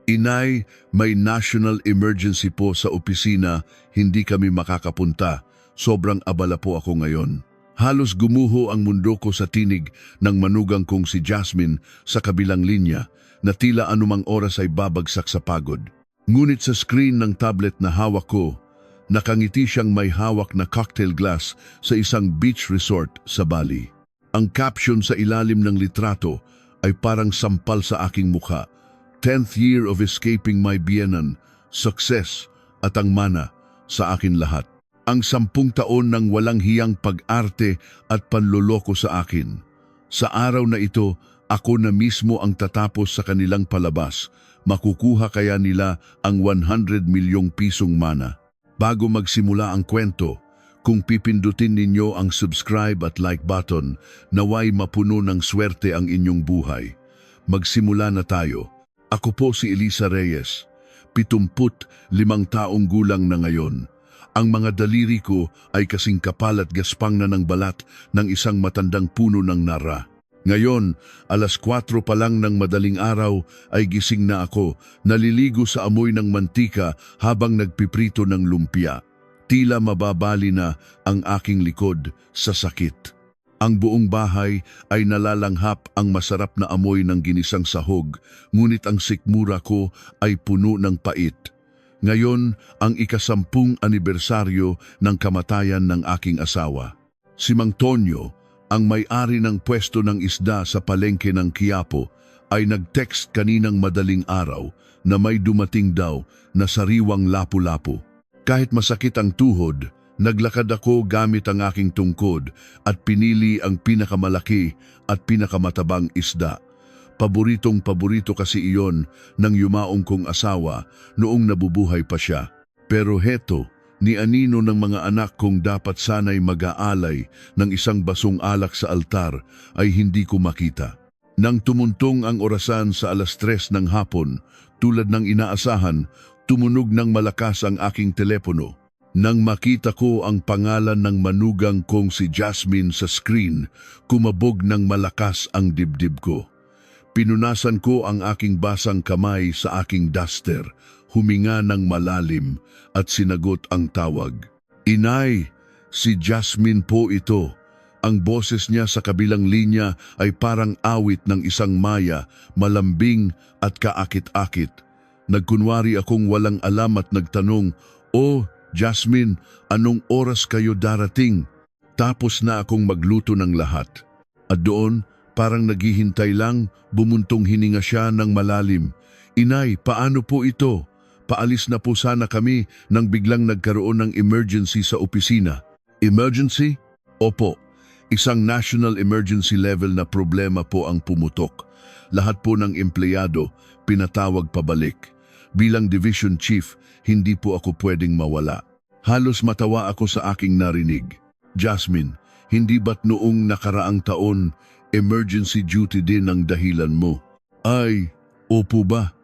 Inay, may national emergency po sa opisina, hindi kami makakapunta. Sobrang abala po ako ngayon. Halos gumuho ang mundo ko sa tinig ng manugang kong si Jasmine sa kabilang linya na tila anumang oras ay babagsak sa pagod. Ngunit sa screen ng tablet na hawak ko, nakangiti siyang may hawak na cocktail glass sa isang beach resort sa Bali. Ang caption sa ilalim ng litrato ay parang sampal sa aking mukha. 10th year of escaping my biyenan, success at ang mana sa akin lahat. Ang 10 taon ng walang hiyang pag-arte at panloloko sa akin. Sa araw na ito, ako na mismo ang tatapos sa kanilang palabas. Makukuha kaya nila ang 100 milyong pisong mana. Bago magsimula ang kwento, kung pipindutin ninyo ang subscribe at like button, naway mapuno ng swerte ang inyong buhay. Magsimula na tayo. Ako po si Elisa Reyes, 75 taong gulang na ngayon. Ang mga daliri ko ay kasing kapal at gaspang na ng balat ng isang matandang puno ng nara. Ngayon, 4:00 pa lang ng madaling araw ay gising na ako, naliligo sa amoy ng mantika habang nagpiprito ng lumpia. Tila mababali na ang aking likod sa sakit. Ang buong bahay ay nalalanghap ang masarap na amoy ng ginisang sahog, ngunit ang sikmura ko ay puno ng pait. Ngayon, ang ika-10 anibersaryo ng kamatayan ng aking asawa. Si Mang Tonyo, ang may-ari ng pwesto ng isda sa palengke ng Quiapo, ay nag-text kaninang madaling araw na may dumating daw na sariwang lapu-lapu. Kahit masakit ang tuhod, naglakad ako gamit ang aking tungkod at pinili ang pinakamalaki at pinakamatabang isda. Paboritong-paborito kasi iyon ng yumaong kong asawa noong nabubuhay pa siya. Pero heto, ni anino ng mga anak kong dapat sana'y mag-aalay ng isang basong alak sa altar ay hindi ko makita. Nang tumuntong ang orasan sa 3:00 ng hapon, tulad ng inaasahan, tumunog ng malakas ang aking telepono. Nang makita ko ang pangalan ng manugang kong si Jasmine sa screen, kumabog ng malakas ang dibdib ko. Pinunasan ko ang aking basang kamay sa aking duster, huminga ng malalim at sinagot ang tawag. Inay, si Jasmine po ito. Ang boses niya sa kabilang linya ay parang awit ng isang maya, malambing at kaakit-akit. Nagkunwari akong walang alam at nagtanong, "Oh, Jasmine, anong oras kayo darating?" Tapos na akong magluto ng lahat. At doon, parang naghihintay lang, bumuntong hininga siya ng malalim. Inay, paano po ito? Paalis na po sana kami nang biglang nagkaroon ng emergency sa opisina. Emergency? Opo, isang national emergency level na problema po ang pumutok. Lahat po ng empleyado pinatawag pabalik. Bilang division chief, hindi po ako pwedeng mawala. Halos matawa ako sa aking narinig. Jasmine, hindi ba't noong nakaraang taon, emergency duty din ang dahilan mo? Ay, opo ba?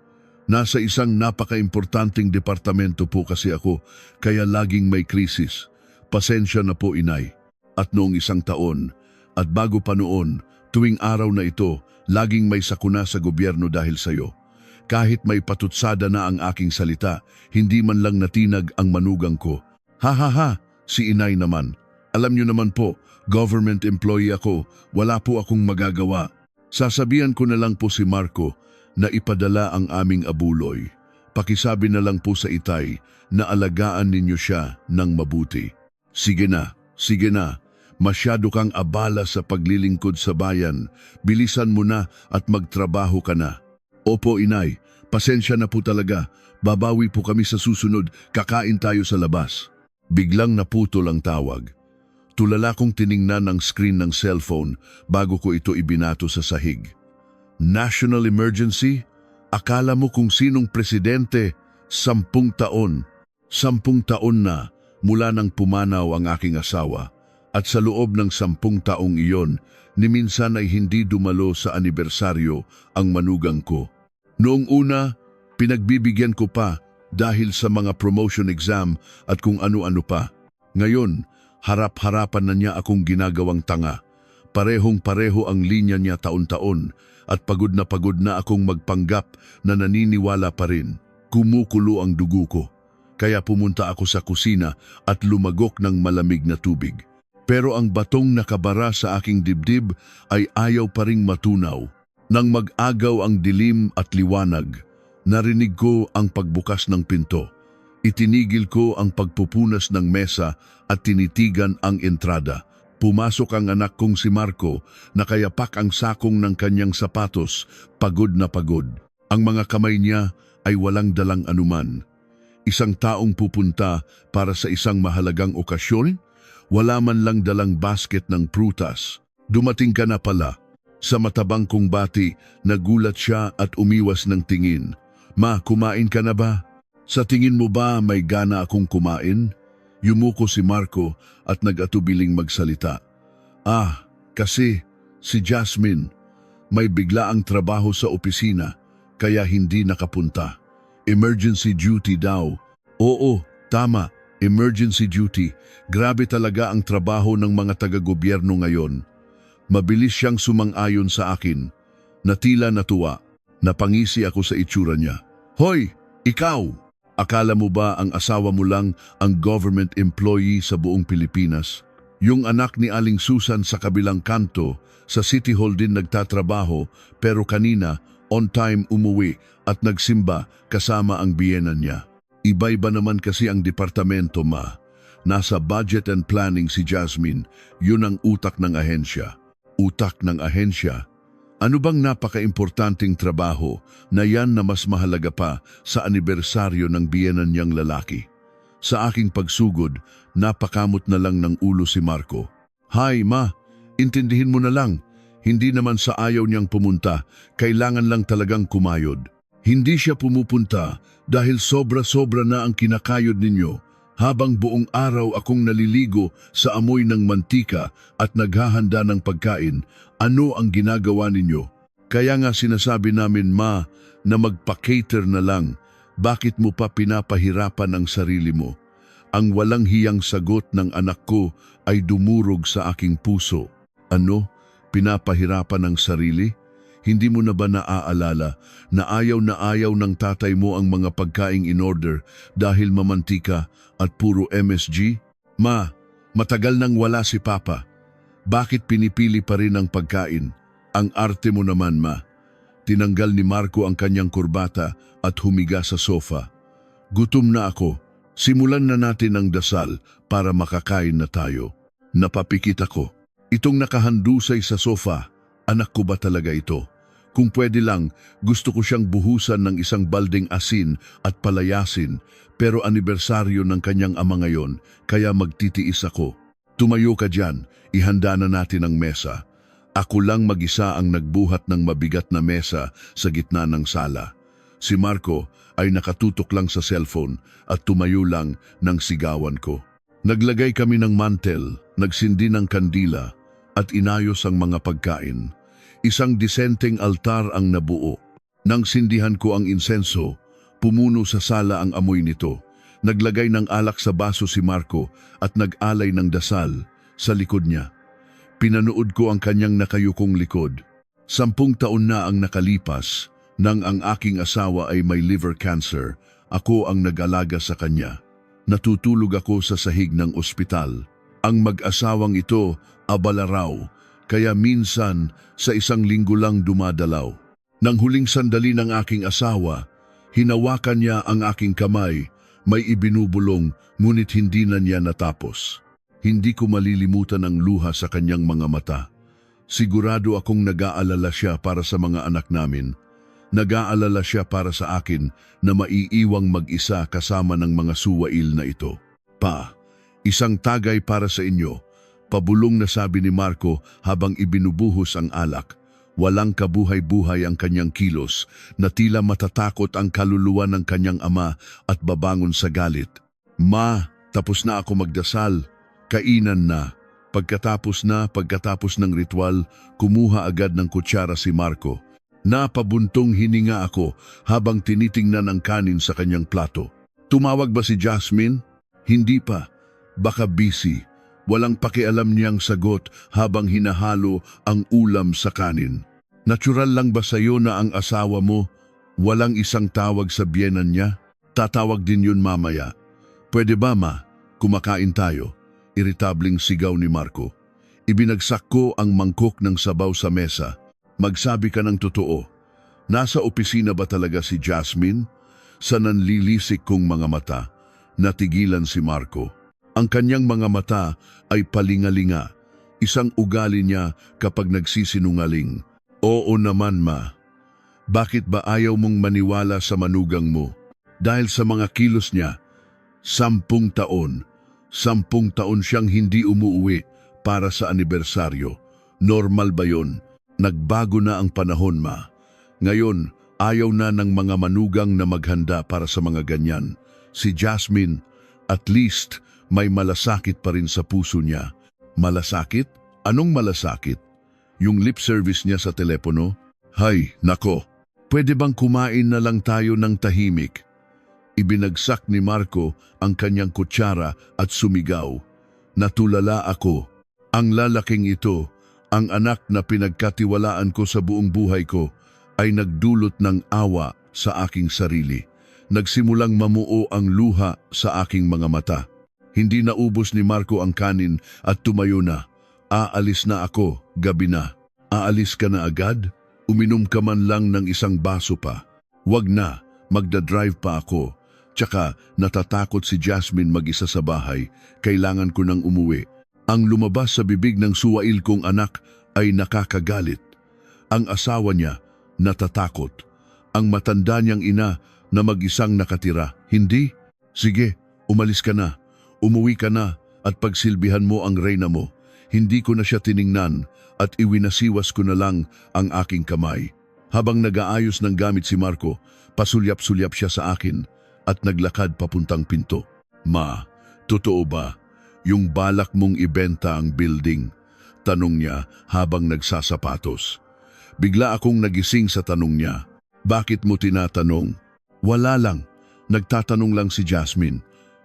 Nasa isang napaka-importanting departamento po kasi ako, kaya laging may krisis. Pasensya na po, inay. At noong isang taon, at bago pa noon, tuwing araw na ito, laging may sakuna sa gobyerno dahil sa'yo. Kahit may patutsada na ang aking salita, hindi man lang natinag ang manugang ko. Ha ha ha, si inay naman. Alam niyo naman po, government employee ako, wala po akong magagawa. Sasabihan ko na lang po si Marco na ipadala ang aming abuloy. Pakisabi na lang po sa itay na alagaan ninyo siya ng mabuti. Sige na, sige na. Masyado kang abala sa paglilingkod sa bayan. Bilisan mo na at magtrabaho ka na. Opo, inay. Pasensya na po talaga. Babawi po kami sa susunod. Kakain tayo sa labas. Biglang naputol ang tawag. Tulala kong tiningnan ang screen ng cellphone bago ko ito ibinato sa sahig. National emergency? Akala mo kung sinong presidente? 10 taon. 10 taon na mula nang pumanaw ang aking asawa. At sa loob ng 10 taong iyon, ni minsan ay hindi dumalo sa anibersaryo ang manugang ko. Noong una, pinagbibigyan ko pa dahil sa mga promotion exam at kung ano-ano pa. Ngayon, harap-harapan na niya akong ginagawang tanga. Parehong-pareho ang linya niya taon-taon at pagod na akong magpanggap na naniniwala pa rin. Kumukulo ang dugo ko. Kaya pumunta ako sa kusina at lumagok ng malamig na tubig. Pero ang batong nakabara sa aking dibdib ay ayaw pa ring matunaw. Nang mag-agaw ang dilim at liwanag, narinig ko ang pagbukas ng pinto. Itinigil ko ang pagpupunas ng mesa at tinitigan ang entrada. Pumasok ang anak kong si Marco, nakayapak ang sakong ng kanyang sapatos, pagod na pagod. Ang mga kamay niya ay walang dalang anuman. Isang taong pupunta para sa isang mahalagang okasyon? Wala man lang dalang basket ng prutas. Dumating ka na pala. Sa matabang kong bati, nagulat siya at umiwas ng tingin. Ma, kumain ka na ba? Sa tingin mo ba may gana akong kumain? Yumuko si Marco at nag-atubiling magsalita. Kasi si Jasmine, may biglaang trabaho sa opisina kaya hindi nakapunta. Emergency duty daw. Oo, tama, emergency duty. Grabe talaga ang trabaho ng mga taga-gobyerno ngayon. Mabilis siyang sumang-ayon sa akin. Natila natuwa. Napangisi ako sa itsura niya. Hoy, ikaw! Akala mo ba ang asawa mo lang ang government employee sa buong Pilipinas? Yung anak ni Aling Susan sa kabilang kanto, sa City Hall din nagtatrabaho pero kanina on time umuwi at nagsimba kasama ang biyena niya. Iba-iba naman kasi ang departamento, ma. Nasa budget and planning si Jasmine, yun ang utak ng ahensya. Utak ng ahensya? Ano bang napaka-importanting trabaho na yan na mas mahalaga pa sa anibersaryo ng biyenan niyang lalaki? Sa aking pagsugod, napakamot na lang ng ulo si Marco. Hay ma, intindihin mo na lang. Hindi naman sa ayaw niyang pumunta, kailangan lang talagang kumayod. Hindi siya pumupunta dahil sobra-sobra na ang kinakayod ninyo. Habang buong araw akong naliligo sa amoy ng mantika at naghahanda ng pagkain, ano ang ginagawa ninyo? Kaya nga sinasabi namin, ma, na magpa-cater na lang. Bakit mo pa pinapahirapan ang sarili mo? Ang walang hiyang sagot ng anak ko ay dumurog sa aking puso. Ano? Pinapahirapan ang sarili? Hindi mo na ba naaalala na ayaw ng tatay mo ang mga pagkaing in order dahil mamantika at puro MSG? Ma, matagal nang wala si Papa. Bakit pinipili pa rin ang pagkain? Ang arte mo naman, ma. Tinanggal ni Marco ang kanyang kurbata at humiga sa sofa. Gutom na ako. Simulan na natin ang dasal para makakain na tayo. Napapikit ako. Itong nakahandusay sa sofa, anak ko ba talaga ito? Kung pwede lang, gusto ko siyang buhusan ng isang balding asin at palayasin, pero anibersaryo ng kanyang ama ngayon, kaya magtitiis ako. Tumayo ka dyan, ihanda na natin ang mesa. Ako lang mag-isa ang nagbuhat ng mabigat na mesa sa gitna ng sala. Si Marco ay nakatutok lang sa cellphone at tumayo lang ng sigawan ko. Naglagay kami ng mantel, nagsindi ng kandila at inayos ang mga pagkain. Isang disenteng altar ang nabuo. Nang sindihan ko ang insenso, pumuno sa sala ang amoy nito. Naglagay ng alak sa baso si Marco at nag-alay ng dasal sa likod niya. Pinanood ko ang kanyang nakayukong likod. 10 taon na ang nakalipas nang ang aking asawa ay may liver cancer. Ako ang nag-alaga sa kanya. Natutulog ako sa sahig ng ospital. Ang mag-asawang ito, abala raw, kaya minsan sa 1 linggo lang dumadalaw. Nang huling sandali ng aking asawa, hinawakan niya ang aking kamay, may ibinubulong ngunit hindi na niya natapos. Hindi ko malilimutan ang luha sa kanyang mga mata. Sigurado akong nag-aalala siya para sa mga anak namin. Nag-aalala siya para sa akin na maiiwang mag-isa kasama ng mga suwail na ito. Pa, isang tagay para sa inyo. Pabulong na sabi ni Marco habang ibinubuhos ang alak. Walang kabuhay-buhay ang kanyang kilos na tila matatakot ang kaluluwa ng kanyang ama at babangon sa galit. Ma, tapos na ako magdasal. Kainan na. Pagkatapos ng ritual, kumuha agad ng kutsara si Marco. Napabuntong hininga ako habang tinitingnan ang kanin sa kanyang plato. Tumawag ba si Jasmine? Hindi pa. Baka busy. Walang pakialam niyang sagot habang hinahalo ang ulam sa kanin. Natural lang ba sa'yo na ang asawa mo walang isang tawag sa biyenan niya? Tatawag din yun mamaya. Pwede ba ma? Kumakain tayo. Iritabling sigaw ni Marco. Ibinagsak ko ang mangkok ng sabaw sa mesa. Magsabi ka ng totoo. Nasa opisina ba talaga si Jasmine? Sa nanlilisik kong mga mata, natigilan si Marco. Ang kanyang mga mata ay palingalinga. Isang ugali niya kapag nagsisinungaling. Oo naman ma. Bakit ba ayaw mong maniwala sa manugang mo? Dahil sa mga kilos niya, 10 taon. 10 taon siyang hindi umuuwi para sa anibersaryo. Normal ba yun? Nagbago na ang panahon ma. Ngayon, ayaw na ng mga manugang na maghanda para sa mga ganyan. Si Jasmine, at least, may malasakit pa rin sa puso niya. Malasakit? Anong malasakit? Yung lip service niya sa telepono? Hay, nako. Pwede bang kumain na lang tayo ng tahimik? Ibinagsak ni Marco ang kanyang kutsara at sumigaw. Natulala ako. Ang lalaking ito, ang anak na pinagkatiwalaan ko sa buong buhay ko, ay nagdulot ng awa sa aking sarili. Nagsimulang mamuo ang luha sa aking mga mata. Hindi naubos ni Marco ang kanin at tumayo na. Aalis na ako, gabi na. Aalis ka na agad? Uminom ka man lang ng isang baso pa. Wag na, magdadrive pa ako. Tsaka natatakot si Jasmine mag-isa sa bahay. Kailangan ko nang umuwi. Ang lumabas sa bibig ng suwail kong anak ay nakakagalit. Ang asawa niya, natatakot. Ang matanda niyang ina na mag-isang nakatira. Hindi? Sige, umalis ka na. Umuwi ka na at pagsilbihan mo ang reyna mo. Hindi ko na siya tiningnan at iwinasiwas ko na lang ang aking kamay. Habang nag-aayos ng gamit si Marco, pasulyap-sulyap siya sa akin at naglakad papuntang pinto. Ma, totoo ba yung balak mong ibenta ang building? Tanong niya habang nagsasapatos. Bigla akong nagising sa tanong niya. Bakit mo tinatanong? Wala lang. Nagtatanong lang si Jasmine.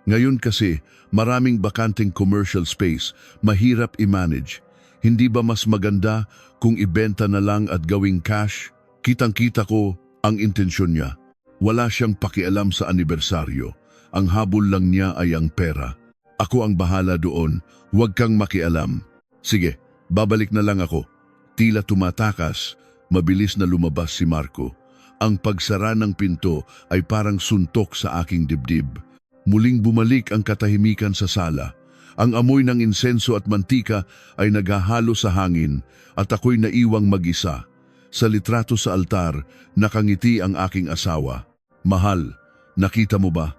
Ngayon kasi, maraming bakanteng commercial space, mahirap i-manage. Hindi ba mas maganda kung ibenta na lang at gawing cash? Kitang-kita ko ang intensyon niya. Wala siyang pakialam sa anibersaryo. Ang habol lang niya ay ang pera. Ako ang bahala doon. Huwag kang makialam. Sige, babalik na lang ako. Tila tumatakas, mabilis na lumabas si Marco. Ang pagsara ng pinto ay parang suntok sa aking dibdib. Muling bumalik ang katahimikan sa sala. Ang amoy ng insenso at mantika ay naghahalo sa hangin at ako'y naiwang mag-isa. Sa litrato sa altar, nakangiti ang aking asawa. Mahal, nakita mo ba?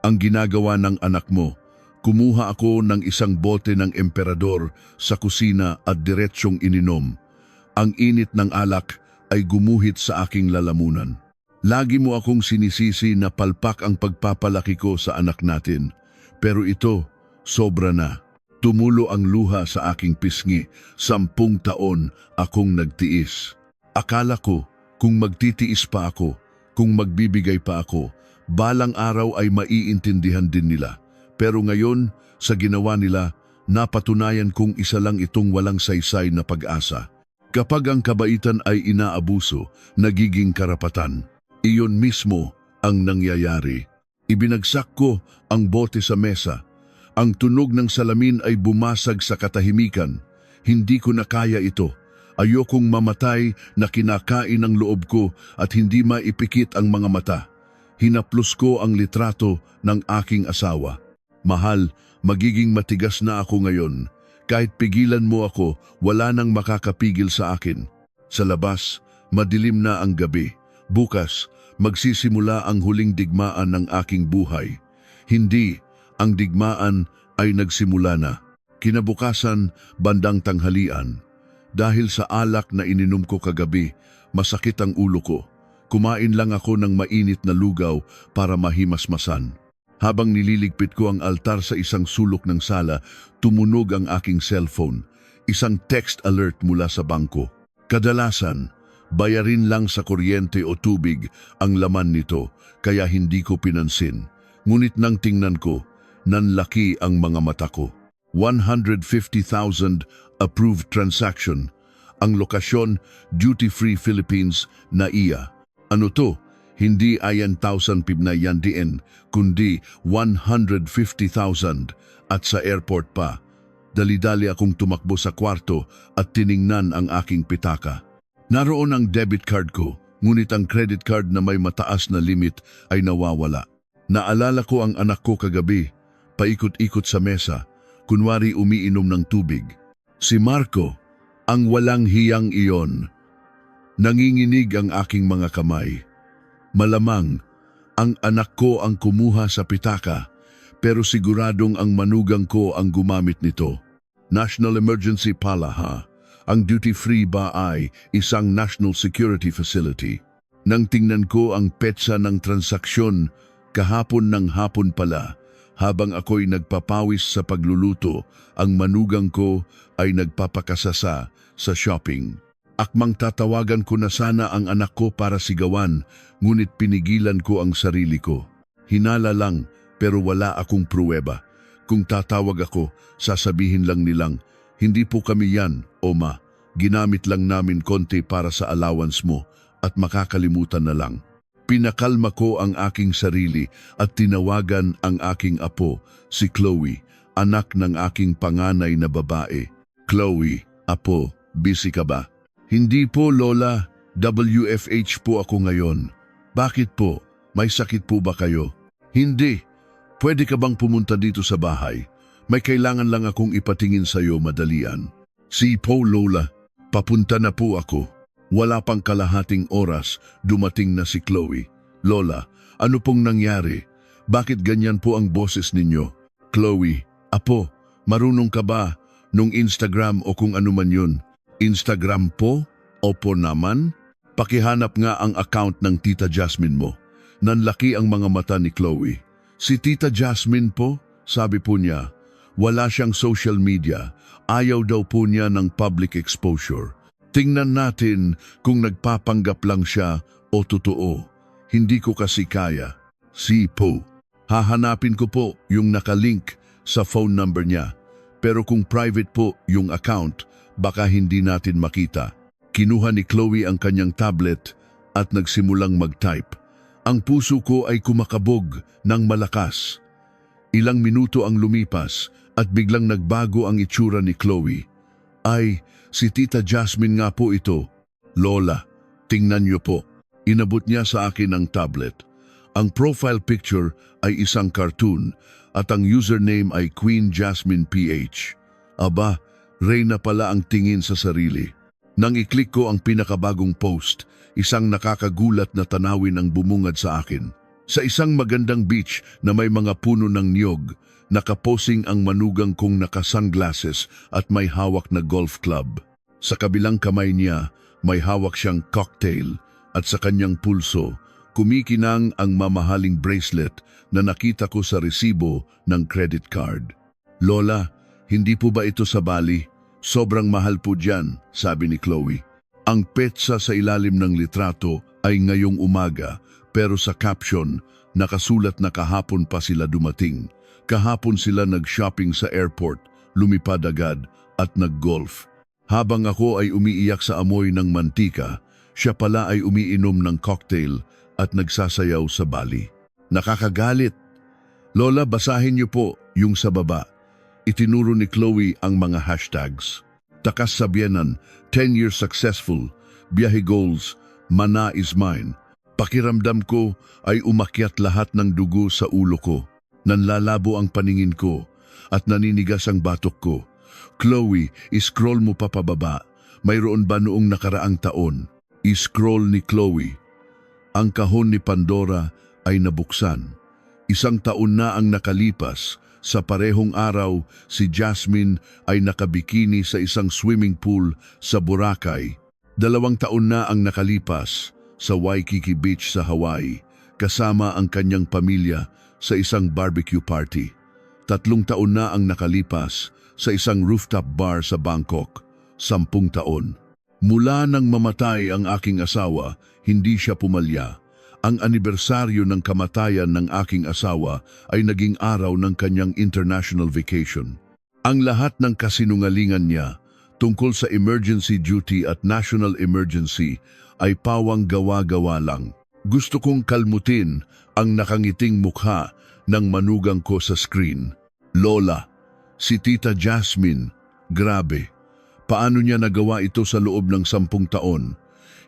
Ang ginagawa ng anak mo. Kumuha ako ng isang bote ng emperador sa kusina at diretsyong ininom. Ang init ng alak ay gumuhit sa aking lalamunan. Lagi mo akong sinisisi na palpak ang pagpapalaki ko sa anak natin. Pero ito, sobra na. Tumulo ang luha sa aking pisngi. 10 taon akong nagtiis. Akala ko, kung magtitiis pa ako, kung magbibigay pa ako, balang araw ay maiintindihan din nila. Pero ngayon, sa ginawa nila, napatunayan kong isa lang itong walang saysay na pag-asa. Kapag ang kabaitan ay inaabuso, nagiging karapatan. Iyon mismo ang nangyayari. Ibinagsak ko ang bote sa mesa. Ang tunog ng salamin ay bumasag sa katahimikan. Hindi ko na kaya ito. Ayokong mamatay na kinakain ang loob ko at hindi maipikit ang mga mata. Hinaplos ko ang litrato ng aking asawa. Mahal, magiging matigas na ako ngayon. Kahit pigilan mo ako, wala nang makakapigil sa akin. Sa labas, madilim na ang gabi. Bukas, magsisimula ang huling digmaan ng aking buhay. Hindi, ang digmaan ay nagsimula na. Kinabukasan, bandang tanghalian. Dahil sa alak na ininom ko kagabi, masakit ang ulo ko. Kumain lang ako ng mainit na lugaw para mahimasmasan. Habang nililigpit ko ang altar sa isang sulok ng sala, tumunog ang aking cellphone. Isang text alert mula sa bangko. Kadalasan, bayarin lang sa kuryente o tubig ang laman nito, kaya hindi ko pinansin. Ngunit nang tingnan ko, nanlaki ang mga mata ko. 150,000 approved transaction. Ang lokasyon, duty-free Philippines na iya. Ano to? Hindi ayan 1,000 pibna yan diin, kundi 150,000 at sa airport pa. Dali-dali akong tumakbo sa kwarto at tiningnan ang aking pitaka. Naroon ang debit card ko, ngunit ang credit card na may mataas na limit ay nawawala. Naalala ko ang anak ko kagabi, paikot-ikot sa mesa, kunwari umiinom ng tubig. Si Marco, ang walang hiyang iyon. Nanginginig ang aking mga kamay. Malamang, ang anak ko ang kumuha sa pitaka, pero siguradong ang manugang ko ang gumamit nito. National emergency pala ha. Ang duty-free ba ay isang national security facility? Nang tingnan ko ang petsa ng transaksyon, kahapon ng hapon pala, habang ako'y nagpapawis sa pagluluto, ang manugang ko ay nagpapakasasa sa shopping. Akmang tatawagan ko na sana ang anak ko para sigawan, ngunit pinigilan ko ang sarili ko. Hinala lang, pero wala akong pruweba. Kung tatawag ako, sasabihin lang nilang, hindi po kami yan, Oma. Ginamit lang namin konti para sa allowance mo at makakalimutan na lang. Pinakalma ko ang aking sarili at tinawagan ang aking apo, si Chloe, anak ng aking panganay na babae. Chloe, apo, busy ka ba? Hindi po, Lola. WFH po ako ngayon. Bakit po? May sakit po ba kayo? Hindi. Pwede ka bang pumunta dito sa bahay? May kailangan lang akong ipatingin sa iyo madalian. Si po, Lola. Papunta na po ako. Wala pang kalahating oras, dumating na si Chloe. Lola, ano pong nangyari? Bakit ganyan po ang boses ninyo? Chloe, apo, marunong ka ba nung Instagram o kung ano man yun? Instagram po? Opo naman. Pakihanap nga ang account ng Tita Jasmine mo. Nanlaki ang mga mata ni Chloe. Si Tita Jasmine po? Sabi po niya, wala siyang social media. Ayaw daw po niya ng public exposure. Tingnan natin kung nagpapanggap lang siya o totoo. Hindi ko kasi kaya. Si po. Hahanapin ko po yung nakalink sa phone number niya. Pero kung private po yung account, baka hindi natin makita. Kinuha ni Chloe ang kanyang tablet at nagsimulang mag-type. Ang puso ko ay kumakabog ng malakas. Ilang minuto ang lumipas at biglang nagbago ang itsura ni Chloe. Ay, si Tita Jasmine nga po ito. Lola, tingnan niyo po. Inabot niya sa akin ang tablet. Ang profile picture ay isang cartoon at ang username ay Queen Jasmine PH. Aba, Reyna pala ang tingin sa sarili. Nang i-click ko ang pinakabagong post, isang nakakagulat na tanawin ang bumungad sa akin. Sa isang magandang beach na may mga puno ng niyog, nakaposing ang manugang kong naka-sunglasses at may hawak na golf club. Sa kabilang kamay niya, may hawak siyang cocktail at sa kanyang pulso, kumikinang ang mamahaling bracelet na nakita ko sa resibo ng credit card. Lola, hindi po ba ito sa Bali? Sobrang mahal po dyan, sabi ni Chloe. Ang petsa sa ilalim ng litrato ay ngayong umaga, pero sa caption, nakasulat na kahapon pa sila dumating. Kahapon sila nag-shopping sa airport, lumipad agad at nag-golf. Habang ako ay umiiyak sa amoy ng mantika, siya pala ay umiinom ng cocktail at nagsasayaw sa Bali. Nakakagalit. Lola, basahin niyo po yung sa baba. Itinuro ni Chloe ang mga hashtags. Takas Sabienan, 10 years successful, biyahe goals, mana is mine. Pakiramdam ko ay umakyat lahat ng dugo sa ulo ko. Nanlalabo ang paningin ko at naninigas ang batok ko. Chloe, iscroll mo pa pababa. Mayroon ba noong nakaraang taon? Iscroll ni Chloe. Ang kahon ni Pandora ay nabuksan. 1 taon na ang nakalipas. Sa parehong araw, si Jasmine ay nakabikini sa isang swimming pool sa Boracay. 2 taon na ang nakalipas sa Waikiki Beach sa Hawaii, kasama ang kanyang pamilya sa isang barbecue party. 3 taon na ang nakalipas sa isang rooftop bar sa Bangkok. 10 taon. Mula nang mamatay ang aking asawa, hindi siya pumalya. Ang anibersaryo ng kamatayan ng aking asawa ay naging araw ng kanyang international vacation. Ang lahat ng kasinungalingan niya tungkol sa emergency duty at national emergency ay pawang gawa-gawa lang. Gusto kong kalmutin ang nakangiting mukha ng manugang ko sa screen. Lola, si Tita Jasmine, grabe. Paano niya nagawa ito sa loob ng 10 taon?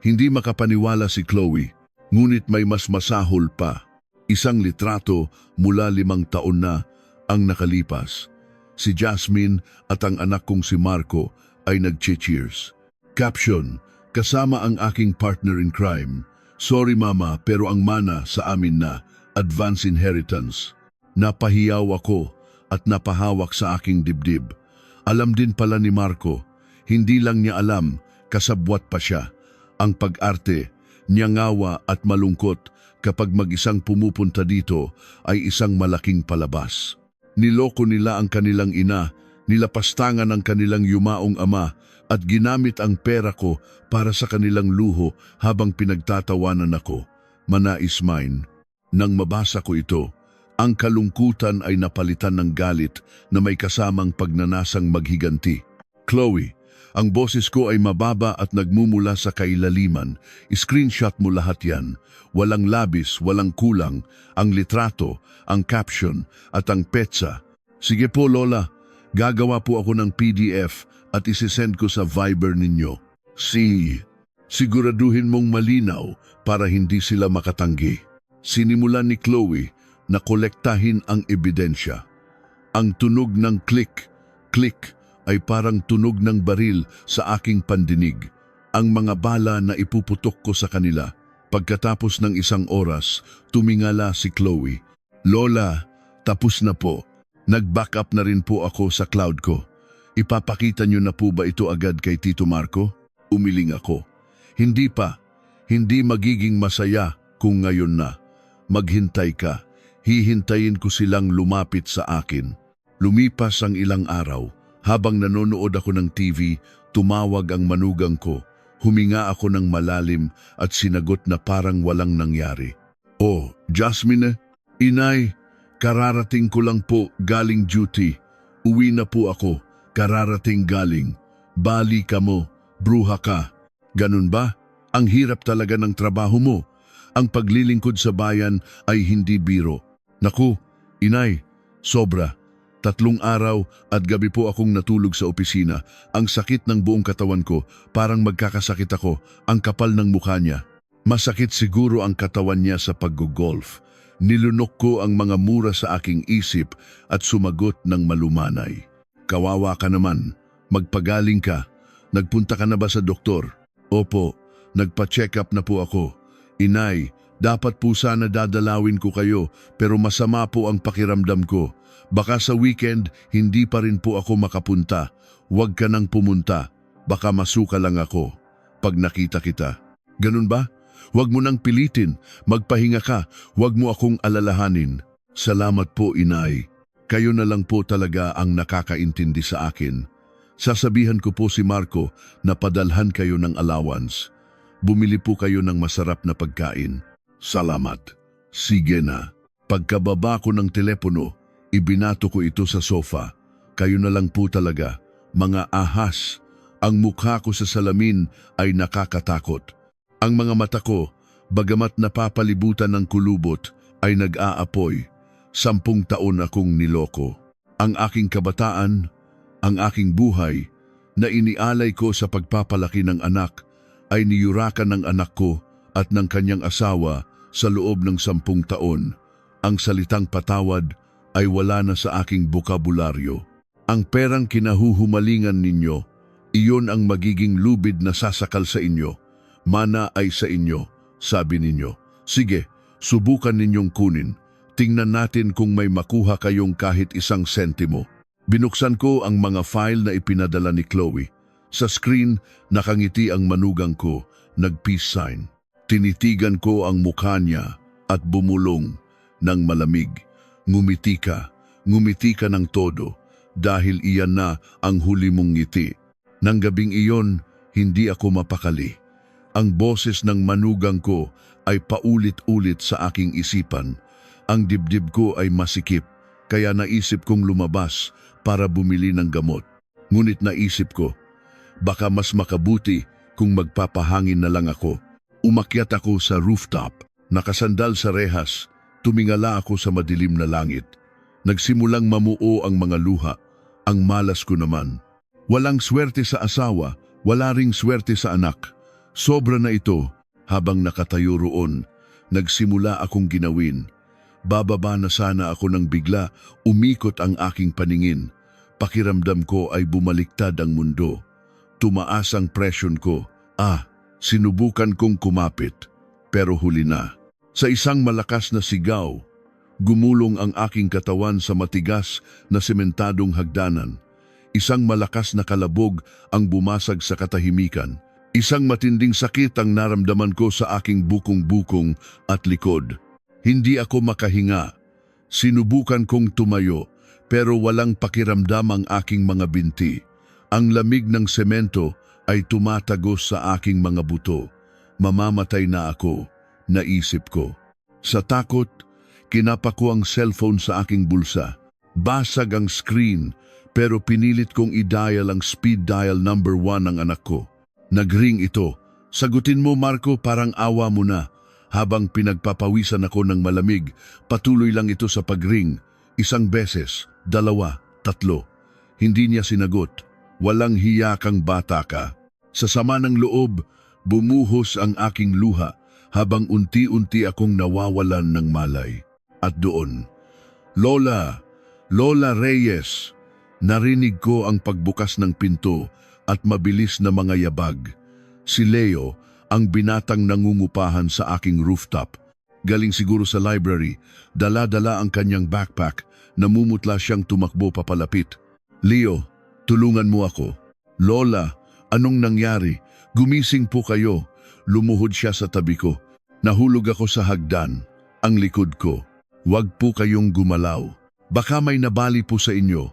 Hindi makapaniwala si Chloe, ngunit may mas masahol pa. Isang litrato mula 5 taon na ang nakalipas. Si Jasmine at ang anak kong si Marco ay nag-cheers. Caption, kasama ang aking partner in crime. Sorry mama, pero ang mana sa amin na, advance inheritance. Napahiyaw ako at napahawak sa aking dibdib. Alam din pala ni Marco, hindi lang niya alam, kasabwat pa siya. Ang pag-arte, niyangawa at malungkot kapag mag-isang pumupunta dito ay isang malaking palabas. Niloko nila ang kanilang ina, nilapastangan ang kanilang yumaong ama at ginamit ang pera ko para sa kanilang luho habang pinagtatawanan ako. Manais mine. Nang mabasa ko ito, ang kalungkutan ay napalitan ng galit na may kasamang pagnanasang maghiganti. Chloe, ang boses ko ay mababa at nagmumula sa kailaliman. Screenshot mo lahat yan. Walang labis, walang kulang. Ang litrato, ang caption, at ang petsa. Sige po Lola, gagawa po ako ng PDF at isisend ko sa Viber ninyo. Siguraduhin mong malinaw para hindi sila makatanggi. Sinimulan ni Chloe na kolektahin ang ebidensya. Ang tunog ng click, click, ay parang tunog ng baril sa aking pandinig. Ang mga bala na ipuputok ko sa kanila. Pagkatapos ng 1 oras, tumingala si Chloe. Lola, tapos na po. Nag-backup na rin po ako sa cloud ko. Ipapakita niyo na po ba ito agad kay Tito Marco? Umiling ako. Hindi pa. Hindi magiging masaya kung ngayon na. Maghintay ka. Hihintayin ko silang lumapit sa akin. Lumipas ang ilang araw. Habang nanonood ako ng TV, tumawag ang manugang ko. Huminga ako ng malalim at sinagot na parang walang nangyari. Oh, Jasmine, inay, kararating ko lang po galing duty. Uwi na po ako, kararating galing. Bali ka mo, bruha ka. Ganun ba? Ang hirap talaga ng trabaho mo. Ang paglilingkod sa bayan ay hindi biro. Naku, inay, sobra. 3 araw at gabi po akong natulog sa opisina. Ang sakit ng buong katawan ko, parang magkakasakit ako, ang kapal ng mukha niya. Masakit siguro ang katawan niya sa pag-golf. Nilunok ko ang mga mura sa aking isip at sumagot ng malumanay. Kawawa ka naman, magpagaling ka. Nagpunta ka na ba sa doktor? Opo, nagpa-check up na po ako. Inay, dapat po sana dadalawin ko kayo pero masama po ang pakiramdam ko. Baka sa weekend, hindi pa rin po ako makapunta. Huwag ka nang pumunta. Baka masuka lang ako pag nakita kita. Ganun ba? Huwag mo nang pilitin. Magpahinga ka. Huwag mo akong alalahanin. Salamat po, inay. Kayo na lang po talaga ang nakakaintindi sa akin. Sasabihan ko po si Marco na padalhan kayo ng allowance. Bumili po kayo ng masarap na pagkain. Salamat. Sige na. Pagkababa ko ng telepono, ibinato ko ito sa sofa. Kayo na lang po talaga, mga ahas. Ang mukha ko sa salamin ay nakakatakot. Ang mga mata ko, bagamat napapalibutan ng kulubot, ay nag-aapoy. 10 taon akong niloko. Ang aking kabataan, ang aking buhay, na inialay ko sa pagpapalaki ng anak, ay niyurakan ng anak ko at ng kanyang asawa sa loob ng 10 taon. Ang salitang patawad ay wala na sa aking bokabularyo. Ang perang kinahuhumalingan ninyo, iyon ang magiging lubid na sasakal sa inyo. Mana ay sa inyo, sabi ninyo. Sige, subukan ninyong kunin. Tingnan natin kung may makuha kayong kahit 1 sentimo. Binuksan ko ang mga file na ipinadala ni Chloe. Sa screen, nakangiti ang manugang ko, nag-peace sign. Tinitigan ko ang mukha niya at bumulong ng malamig. Ngumiti ka ng todo dahil iyan na ang huli mong ngiti. Nang gabing iyon, hindi ako mapakali. Ang boses ng manugang ko ay paulit-ulit sa aking isipan. Ang dibdib ko ay masikip. kaya naisip kong lumabas para bumili ng gamot. Ngunit naisip ko, baka mas makabuti kung magpapahangin na lang ako. Umakyat ako sa rooftop, nakasandal sa rehas, tumingala ako sa madilim na langit. Nagsimulang mamuo ang mga luha, ang malas ko naman. Walang swerte sa asawa, wala ring swerte sa anak. Sobra na ito. Habang nakatayo roon, nagsimula akong ginawin. Bababa na sana ako nang bigla, umikot ang aking paningin. Pakiramdam ko ay bumaliktad ang mundo. Tumaas ang presyon ko. Sinubukan kong kumapit, pero huli na. Sa isang malakas na sigaw, gumulong ang aking katawan sa matigas na sementadong hagdanan. Isang malakas na kalabog ang bumasag sa katahimikan. Isang matinding sakit ang naramdaman ko sa aking bukong-bukong at likod. Hindi ako makahinga. Sinubukan kong tumayo, pero walang pakiramdam ang aking mga binti. Ang lamig ng semento ay tumatagos sa aking mga buto. Mamamatay na ako, naisip ko. Sa takot, kinapa ko ang cellphone sa aking bulsa. Basag ang screen, pero pinilit kong i-dial ang speed dial number 1 ng anak ko. Nagring ito. Sagutin mo, Marco, parang awa mo na. Habang pinagpapawisan ako ng malamig, patuloy lang ito sa pagring. Isang beses, 2, 3. Hindi niya sinagot. Walang hiya kang bata ka. Sa sama ng loob, bumuhos ang aking luha habang unti-unti akong nawawalan ng malay. At doon, Lola Reyes, narinig ko ang pagbukas ng pinto at mabilis na mga yabag. Si Leo, ang binatang nangungupahan sa aking rooftop. Galing siguro sa library, dala-dala ang kanyang backpack, namumutla siyang tumakbo papalapit. Leo, tulungan mo ako. Lola, anong nangyari? Gumising po kayo. Lumuhod siya sa tabi ko. Nahulog ako sa hagdan, ang likod ko. Huwag po kayong gumalaw. Baka may nabali po sa inyo.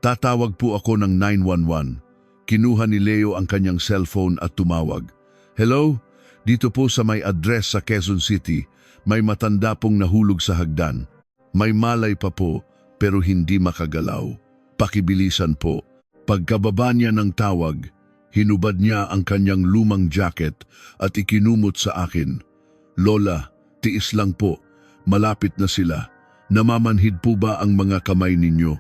Tatawag po ako ng 911. Kinuha ni Leo ang kanyang cellphone at tumawag. Hello? Dito po sa may address sa Quezon City, may matanda pong nahulog sa hagdan. May malay pa po, pero hindi makagalaw. Pakibilisan po. Pagkababa niya ng tawag, hinubad niya ang kanyang lumang jacket at ikinumot sa akin. Lola, tiis lang po. Malapit na sila. Namamanhid po ba ang mga kamay ninyo?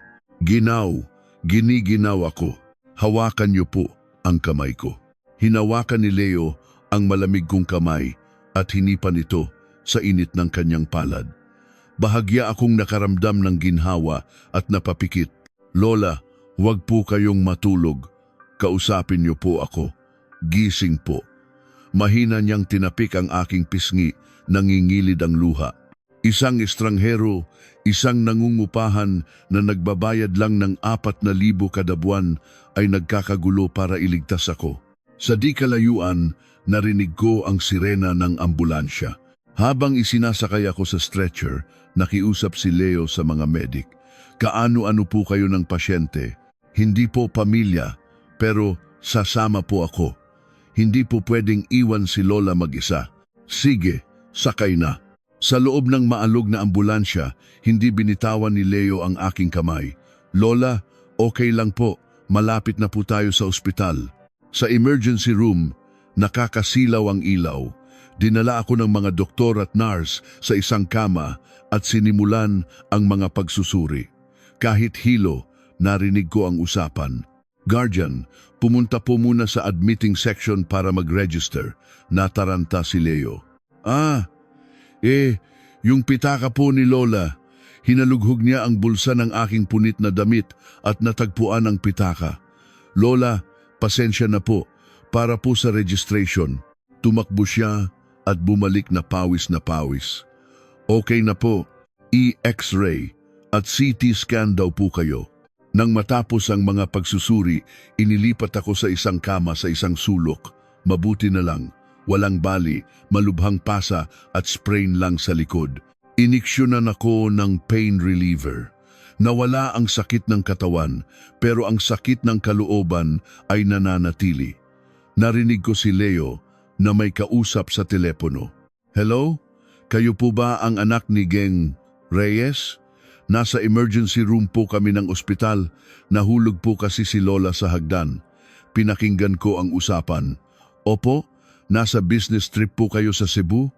Giniginaw ako. Hawakan niyo po ang kamay ko. Hinawakan ni Leo ang malamig kong kamay at hinipan ito sa init ng kanyang palad. Bahagya akong nakaramdam ng ginhawa at napapikit. Lola, huwag po kayong matulog. Kausapin niyo po ako. Gising po. Mahina niyang tinapik ang aking pisngi, nangingilid ang luha. Isang estranghero, isang nangungupahan na nagbabayad lang ng 4,000 kada buwan ay nagkakagulo para iligtas ako. Sa di kalayuan, narinig ko ang sirena ng ambulansya. Habang isinasakay ako sa stretcher, nakiusap si Leo sa mga medik. Kaano-ano po kayo ng pasyente? Hindi po pamilya, pero sasama po ako. Hindi po pwedeng iwan si Lola mag-isa. Sige, sakay na. Sa loob ng maalog na ambulansya, hindi binitawan ni Leo ang aking kamay. Lola, okay lang po. Malapit na po tayo sa ospital. Sa emergency room, nakakasilaw ang ilaw. Dinala ako ng mga doktor at nurse sa isang kama at sinimulan ang mga pagsusuri. Kahit hilo, narinig ko ang usapan. Guardian, pumunta po muna sa admitting section para mag-register. Nataranta si Leo. Yung pitaka po ni Lola. Hinalughog niya ang bulsa ng aking punit na damit at natagpuan ang pitaka. Lola, pasensya na po. Para po sa registration. Tumakbo siya at bumalik na pawis na pawis. Okay na po. E-X-ray at CT scan daw po kayo. Nang matapos ang mga pagsusuri, inilipat ako sa isang kama sa isang sulok. Mabuti na lang. Walang bali, malubhang pasa at sprain lang sa likod. Iniksyonan ako ng pain reliever. Nawala ang sakit ng katawan, pero ang sakit ng kalooban ay nananatili. Narinig ko si Leo na may kausap sa telepono. Hello? Kayo po ba ang anak ni Geng Reyes? Nasa emergency room po kami ng ospital. Nahulog po kasi si Lola sa hagdan. Pinakinggan ko ang usapan. Opo, nasa business trip po kayo sa Cebu?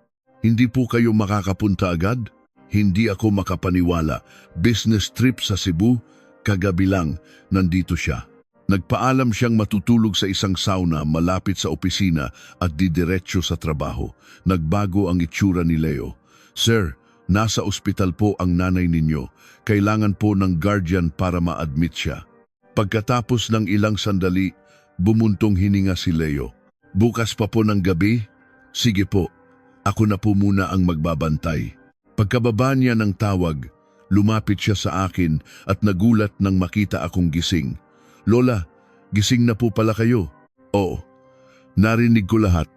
Hindi po kayo makakapunta agad? Hindi ako makapaniwala. Business trip sa Cebu? Kagabi lang, nandito siya. Nagpaalam siyang matutulog sa isang sauna malapit sa opisina at didiretso sa trabaho. Nagbago ang itsura ni Leo. Sir, nasa ospital po ang nanay ninyo. Kailangan po ng guardian para ma-admit siya. Pagkatapos ng ilang sandali, bumuntong hininga si Leo. Bukas pa po ng gabi? Sige po, ako na po muna ang magbabantay. Pagkababa niya ng tawag, lumapit siya sa akin at nagulat nang makita akong gising. Lola, gising na po pala kayo. Oo, narinig ko lahat.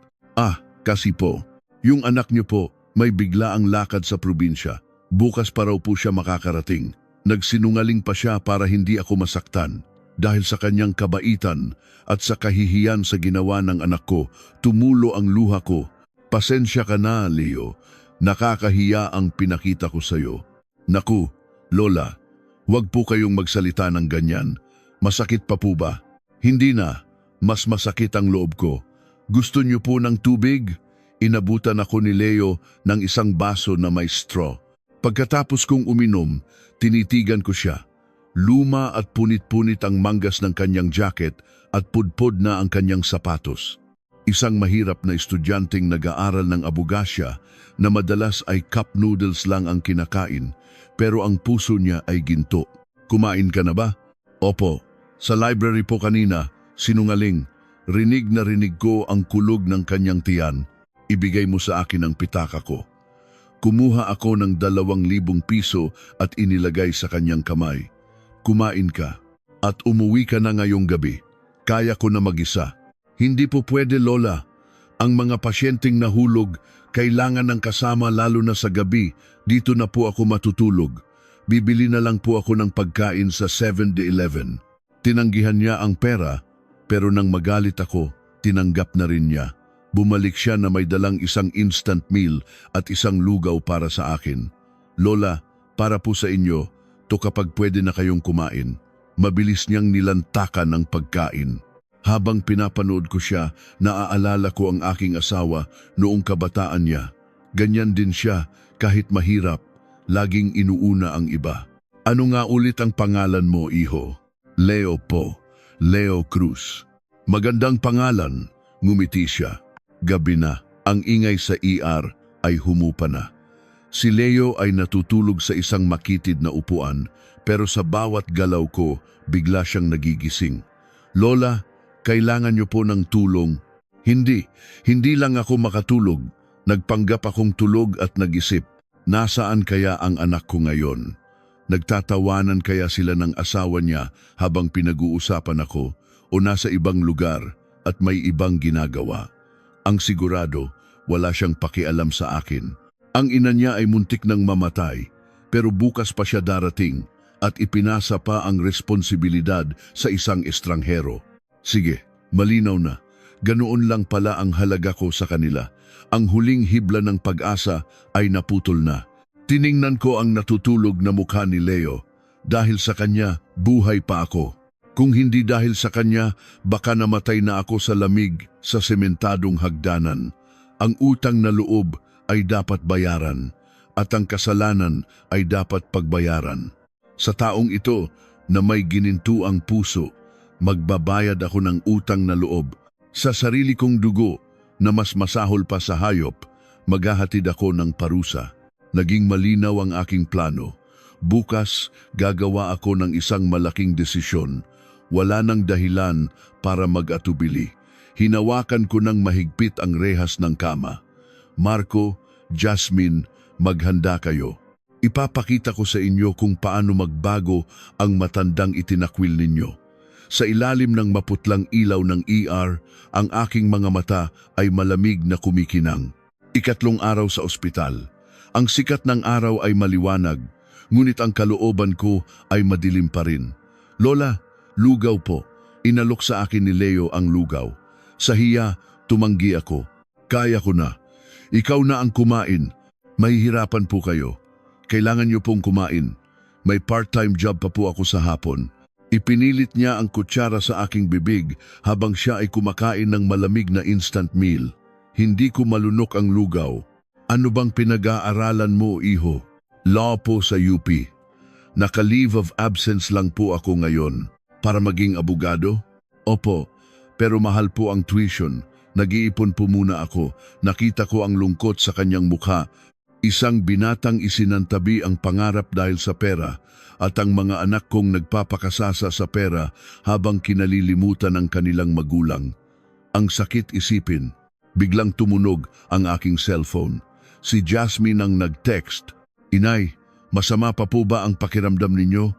Kasi po, yung anak niyo po may bigla ang lakad sa probinsya. Bukas pa raw po siya makakarating. Nagsinungaling pa siya para hindi ako masaktan. Dahil sa kanyang kabaitan at sa kahihiyan sa ginawa ng anak ko, tumulo ang luha ko. Pasensya ka na, Leo. Nakakahiya ang pinakita ko sa iyo. Naku, Lola, huwag po kayong magsalita ng ganyan. Masakit pa po ba? Hindi na. Mas masakit ang loob ko. Gusto niyo po ng tubig? Inabutan ako ni Leo ng isang baso na may straw. Pagkatapos kong uminom, tinitigan ko siya. Luma at punit-punit ang manggas ng kanyang jacket at pudpod na ang kanyang sapatos. Isang mahirap na estudyanteng nag-aaral ng abogasya na madalas ay cup noodles lang ang kinakain, pero ang puso niya ay ginto. Kumain ka na ba? Opo. Sa library po kanina, sinungaling. Rinig na rinig ko ang kulog ng kanyang tiyan. Ibigay mo sa akin ang pitaka ko. Kumuha ako ng 2,000 piso at inilagay sa kanyang kamay. Kumain ka at umuwi ka na ngayong gabi. Kaya ko na mag-isa. Hindi po pwede, Lola. Ang mga pasyenteng nahulog kailangan ng kasama lalo na sa gabi. Dito na po ako matutulog. Bibili na lang po ako ng pagkain sa 7-Eleven. Tinanggihan niya ang pera, pero nang magalit ako, tinanggap na rin niya. Bumalik siya na may dalang isang instant meal at isang lugaw para sa akin. Lola, para po sa inyo, to kapag pwede na kayong kumain. Mabilis niyang nilantakan ang pagkain. Habang pinapanood ko siya, naaalala ko ang aking asawa noong kabataan niya. Ganyan din siya kahit mahirap, laging inuuna ang iba. Ano nga ulit ang pangalan mo, iho? Leo po, Leo Cruz. Magandang pangalan, ngumiti siya. Gabi na, ang ingay sa ER ay humupa na. Si Leo ay natutulog sa isang makitid na upuan, pero sa bawat galaw ko, bigla siyang nagigising. Lola, kailangan niyo po ng tulong. Hindi lang ako makatulog. Nagpanggap akong tulog at nag-isip. Nasaan kaya ang anak ko ngayon? Nagtatawanan kaya sila ng asawa niya habang pinag-uusapan ako o nasa ibang lugar at may ibang ginagawa? Ang sigurado, wala siyang pakialam sa akin. Ang ina niya ay muntik ng mamatay, pero bukas pa siya darating at ipinasa pa ang responsibilidad sa isang estranghero. Sige, malinaw na. Ganoon lang pala ang halaga ko sa kanila. Ang huling hibla ng pag-asa ay naputol na. Tiningnan ko ang natutulog na mukha ni Leo. Dahil sa kanya, buhay pa ako. Kung hindi dahil sa kanya, baka namatay na ako sa lamig sa sementadong hagdanan. Ang utang na loob ay dapat bayaran at ang kasalanan ay dapat pagbayaran. Sa taong ito na may ginintuang puso, magbabayad ako ng utang na loob. Sa sarili kong dugo na mas masahol pa sa hayop, maghahatid ako ng parusa. Naging malinaw ang aking plano. Bukas, gagawa ako ng isang malaking desisyon. Wala nang dahilan para mag-atubili. Hinawakan ko ng mahigpit ang rehas ng kama. Marco, Jasmine, maghanda kayo. Ipapakita ko sa inyo kung paano magbago ang matandang itinakwil ninyo. Sa ilalim ng maputlang ilaw ng ER, ang aking mga mata ay malamig na kumikinang. 3 araw sa ospital. Ang sikat ng araw ay maliwanag, ngunit ang kalooban ko ay madilim pa rin. Lola, lugaw po. Inalok sa akin ni Leo ang lugaw. Sa hiya, tumanggi ako. Kaya ko na. Ikaw na ang kumain. Mahihirapan po kayo. Kailangan niyo pong kumain. May part-time job pa po ako sa hapon. Ipinilit niya ang kutsara sa aking bibig habang siya ay kumakain ng malamig na instant meal. Hindi ko malunok ang lugaw. Ano bang pinag-aaralan mo, iho? Law po sa UP. Naka-leave of absence lang po ako ngayon. Para maging abogado? Opo, pero mahal po ang tuition. Nag-iipon po muna ako. Nakita ko ang lungkot sa kanyang mukha. Isang binatang isinantabi ang pangarap dahil sa pera at ang mga anak kong nagpapakasasa sa pera habang kinalilimutan ng kanilang magulang. Ang sakit isipin. Biglang tumunog ang aking cellphone. Si Jasmine ang nag-text. Inay, masama pa po ba ang pakiramdam ninyo?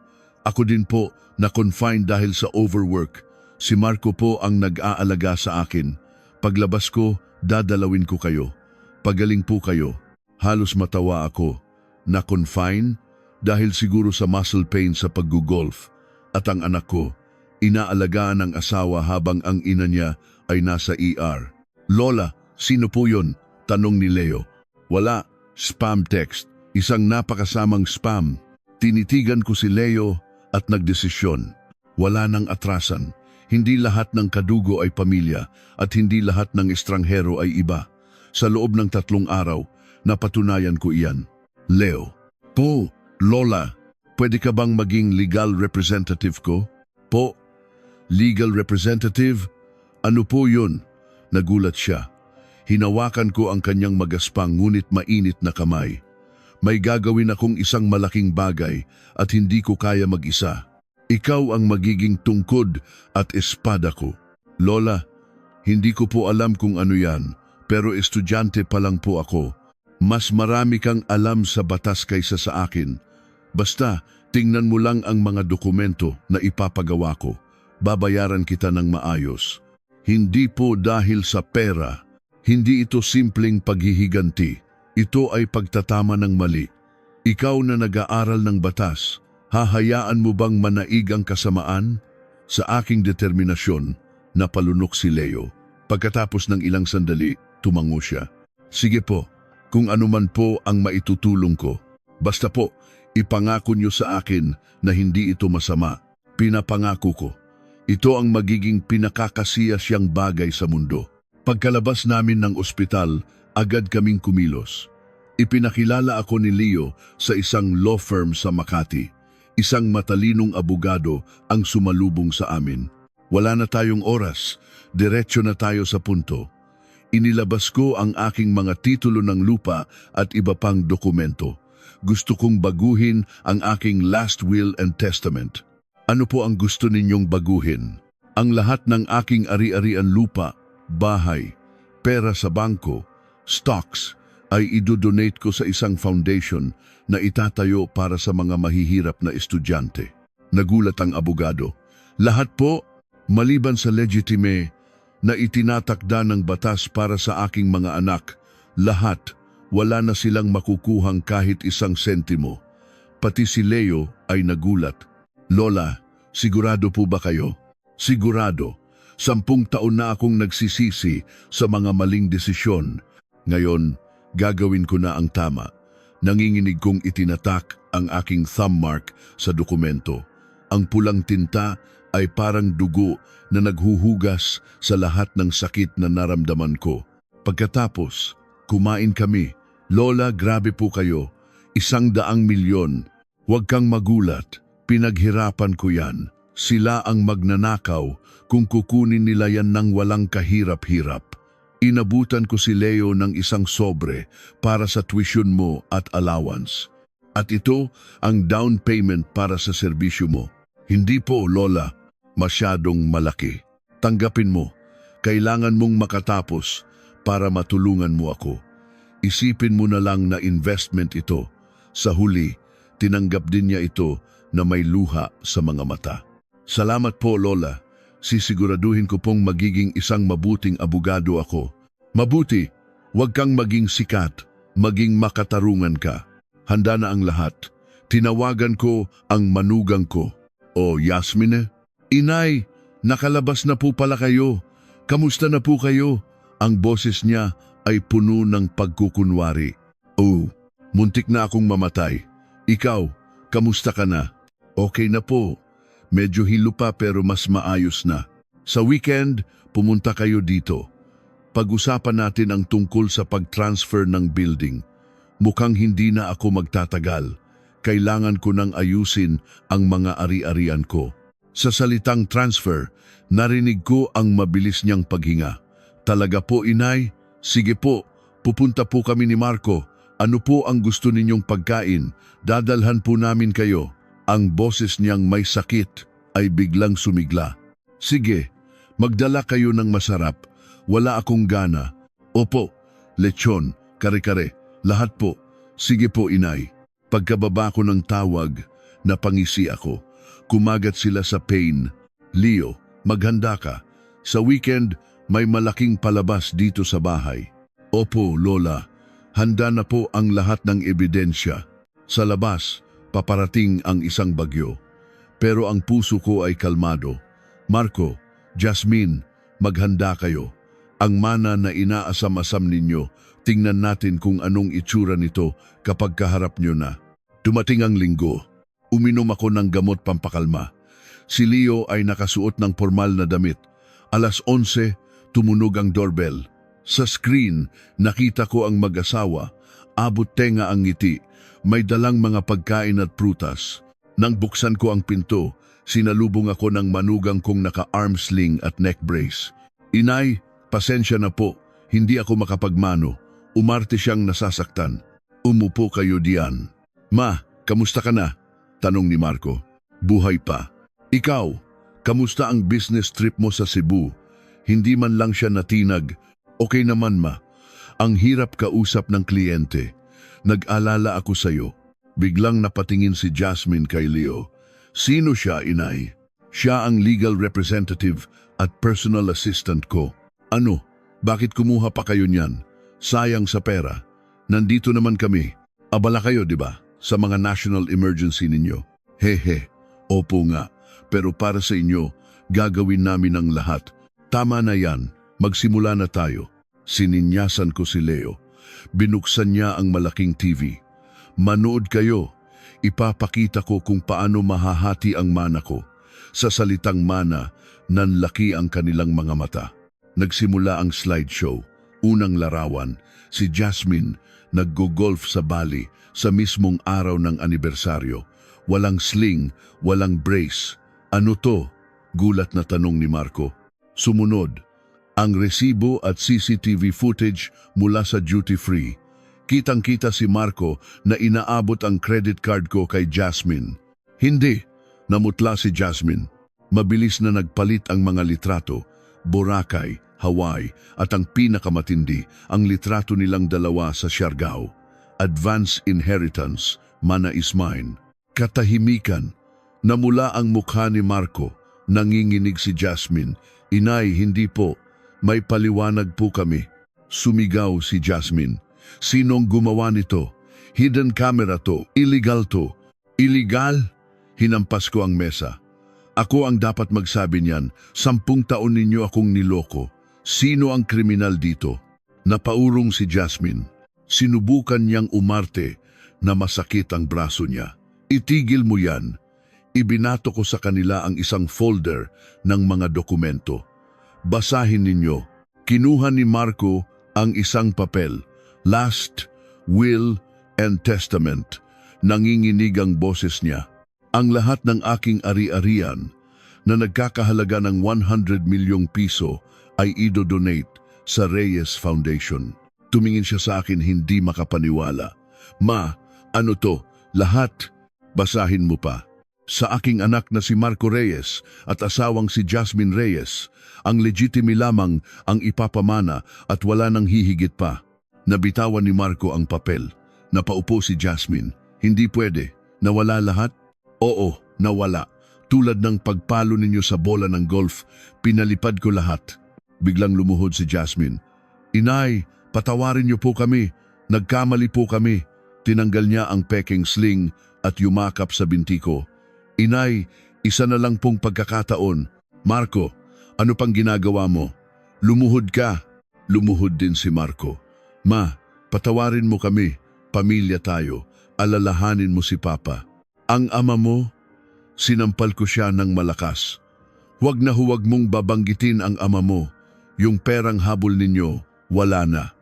Ako din po na-confine dahil sa overwork. Si Marco po ang nag-aalaga sa akin. Paglabas ko, dadalawin ko kayo. Pagaling po kayo. Halos matawa ako. Na-confine? Dahil siguro sa muscle pain sa pag-golf. At ang anak ko, inaalagaan ng asawa habang ang ina niya ay nasa ER. Lola, sino po yun? Tanong ni Leo. Wala, spam text. Isang napakasamang spam. Tinitigan ko si Leo at nagdesisyon. Wala nang atrasan. Hindi lahat ng kadugo ay pamilya at hindi lahat ng estranghero ay iba. Sa loob ng 3 araw, napatunayan ko iyan. Leo. Po, Lola, pwede ka bang maging legal representative ko? Po, legal representative? Ano po yun? Nagulat siya. Hinawakan ko ang kanyang magaspang ngunit mainit na kamay. May gagawin akong isang malaking bagay at hindi ko kaya mag-isa. Ikaw ang magiging tungkod at espada ko. Lola, hindi ko po alam kung ano yan, pero estudyante pa lang po ako. Mas marami kang alam sa batas kaysa sa akin. Basta, tingnan mo lang ang mga dokumento na ipapagawa ko. Babayaran kita ng maayos. Hindi po dahil sa pera. Hindi ito simpleng paghihiganti. Ito ay pagtatama ng mali. Ikaw na nag-aaral ng batas, hahayaan mo bang manaig ang kasamaan? Sa aking determinasyon, napalunok si Leo. Pagkatapos ng ilang sandali, tumango siya. Sige po, kung anuman po ang maitutulong ko. Basta po, ipangako niyo sa akin na hindi ito masama. Pinapangako ko. Ito ang magiging pinakakasiyasyang bagay sa mundo. Pagkalabas namin ng ospital, agad kaming kumilos. Ipinakilala ako ni Leo sa isang law firm sa Makati. Isang matalinong abogado ang sumalubong sa amin. Wala na tayong oras, diretso na tayo sa punto. Inilabas ko ang aking mga titulo ng lupa at iba pang dokumento. Gusto kong baguhin ang aking last will and testament. Ano po ang gusto ninyong baguhin? Ang lahat ng aking ari-arian lupa, bahay, pera sa bangko, stocks, ay idodonate ko sa isang foundation na itatayo para sa mga mahihirap na estudyante. Nagulat ang abogado. Lahat po, maliban sa legitime na itinatakda ng batas para sa aking mga anak, lahat, wala na silang makukuhang kahit isang sentimo. Pati si Leo ay nagulat. Lola, sigurado po ba kayo? Sigurado. 10 taon na akong nagsisisi sa mga maling desisyon. Ngayon, gagawin ko na ang tama. Nanginginig kong itinatak ang aking thumb mark sa dokumento. Ang pulang tinta ay parang dugo na naghuhugas sa lahat ng sakit na naramdaman ko. Pagkatapos, kumain kami. Lola, grabe po kayo. 100 milyon. Huwag kang magulat. Pinaghirapan ko yan. Sila ang magnanakaw kung kukunin nila yan ng walang kahirap-hirap. Inabutan ko si Leo ng isang sobre para sa tuition mo at allowance. At ito ang down payment para sa serbisyo mo. Hindi po, Lola, masyadong malaki. Tanggapin mo, kailangan mong makatapos para matulungan mo ako. Isipin mo na lang na investment ito. Sa huli, tinanggap din niya ito na may luha sa mga mata. Salamat po, Lola. Sisiguraduhin ko pong magiging isang mabuting abogado ako. Mabuti, huwag kang maging sikat, maging makatarungan ka. Handa na ang lahat. Tinawagan ko ang manugang ko. O, Yasmine? Inay, nakalabas na po pala kayo. Kamusta na po kayo? Ang boses niya ay puno ng pagkukunwari. Oh, muntik na akong mamatay. Ikaw, kamusta ka na? Okay na po. Medyo hilo pa pero mas maayos na. Sa weekend, pumunta kayo dito. Pag-usapan natin ang tungkol sa pag-transfer ng building. Mukhang hindi na ako magtatagal. Kailangan ko nang ayusin ang mga ari-arian ko. Sa salitang transfer, narinig ko ang mabilis niyang paghinga. Talaga po, inay? Sige po, pupunta po kami ni Marco. Ano po ang gusto ninyong pagkain? Dadalhan po namin kayo. Ang boses niyang may sakit ay biglang sumigla. Sige, magdala kayo ng masarap. Wala akong gana. Opo, lechon, kare-kare, lahat po. Sige po, inay. Pagkababa ko ng tawag, napangisi ako. Kumagat sila sa pain. Leo, maghanda ka. Sa weekend, may malaking palabas dito sa bahay. Opo, Lola. Handa na po ang lahat ng ebidensya. Sa labas, paparating ang isang bagyo. Pero ang puso ko ay kalmado. Marco, Jasmine, maghanda kayo. Ang mana na inaasam-asam ninyo, tingnan natin kung anong itsura nito kapag kaharap nyo na. Dumating ang linggo. Uminom ako ng gamot pampakalma. Si Leo ay nakasuot ng formal na damit. 11:00, tumunog ang doorbell. Sa screen, nakita ko ang mag-asawa. Abot tenga ang ngiti. May dalang mga pagkain at prutas. Nang buksan ko ang pinto, sinalubong ako ng manugang kong naka-arm sling at neck brace. Inay, pasensya na po. Hindi ako makapagmano. Umarte siyang nasasaktan. Umupo kayo diyan. Ma, kamusta ka na? Tanong ni Marco. Buhay pa. Ikaw, kamusta ang business trip mo sa Cebu? Hindi man lang siya natinag. Okay naman, ma. Ang hirap kausap ng kliyente. Nag-alala ako sa'yo. Biglang napatingin si Jasmine kay Leo. Sino siya, inay? Siya ang legal representative at personal assistant ko. Ano? Bakit kumuha pa kayo niyan? Sayang sa pera. Nandito naman kami. Abala kayo, di ba? Sa mga national emergency ninyo. Hehe. Opo nga. Pero para sa inyo, gagawin namin ang lahat. Tama na yan. Magsimula na tayo. Sininyasan ko si Leo. Binuksan niya ang malaking TV. Manood kayo. Ipapakita ko kung paano mahahati ang mana ko. Sa salitang mana, nanlaki ang kanilang mga mata. Nagsimula ang slideshow. Unang larawan, si Jasmine naggo-golf sa Bali sa mismong araw ng anibersaryo. Walang sling, walang brace. Ano to? Gulat na tanong ni Marco. Sumunod, ang resibo at CCTV footage mula sa duty-free. Kitang-kita si Marco na inaabot ang credit card ko kay Jasmine. Hindi, namutla si Jasmine. Mabilis na nagpalit ang mga litrato, Boracay, Hawaii at ang pinakamatindi, ang litrato nilang dalawa sa Siargao. Advance inheritance, mana is mine. Katahimikan, namula ang mukha ni Marco, nanginginig si Jasmine. Inay, hindi po. May paliwanag po kami. Sumigaw si Jasmine. Sinong gumawa nito? Hidden camera to. Illegal to. Illegal? Hinampas ko ang mesa. Ako ang dapat magsabi niyan. 10 taon ninyo akong niloko. Sino ang kriminal dito? Napaurong si Jasmine. Sinubukan niyang umarte na masakit ang braso niya. Itigil mo yan. Ibinato ko sa kanila ang isang folder ng mga dokumento. Basahin ninyo. Kinuha ni Marco ang isang papel. Last, will, and testament. Nanginginig ang boses niya. Ang lahat ng aking ari-arian na nagkakahalaga ng 100 milyong piso ay idodonate sa Reyes Foundation. Tumingin siya sa akin hindi makapaniwala. Ma, ano to? Lahat? Basahin mo pa. Sa aking anak na si Marco Reyes at asawang si Jasmine Reyes, ang legitimi lamang ang ipapamana at wala nang hihigit pa. Nabitawan ni Marco ang papel. Napaupo si Jasmine. Hindi pwede. Nawala lahat? Oo, nawala. Tulad ng pagpalo ninyo sa bola ng golf, pinalipad ko lahat. Biglang lumuhod si Jasmine. Inay, patawarin niyo po kami. Nagkamali po kami. Tinanggal niya ang peking sling at yumakap sa binti ko. Inay, isa na lang pong pagkakataon. Marco, ano pang ginagawa mo? Lumuhod ka. Lumuhod din si Marco. Ma, patawarin mo kami. Pamilya tayo. Alalahanin mo si Papa. Ang ama mo, sinampal ko siya ng malakas. Huwag na huwag mong babanggitin ang ama mo. Yung perang habol ninyo, wala na.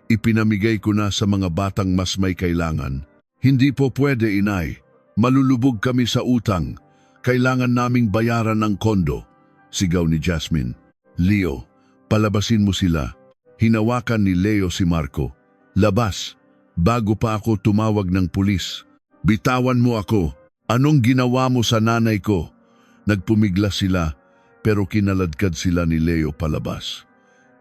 Ipinamigay ko na sa mga batang mas may kailangan. Hindi po pwede, inay. Malulubog kami sa utang. Kailangan naming bayaran ang kondo. Sigaw ni Jasmine. Leo, palabasin mo sila. Hinawakan ni Leo si Marco. Labas, bago pa ako tumawag ng pulis. Bitawan mo ako. Anong ginawa mo sa nanay ko? Nagpumigla sila, pero kinaladkad sila ni Leo palabas.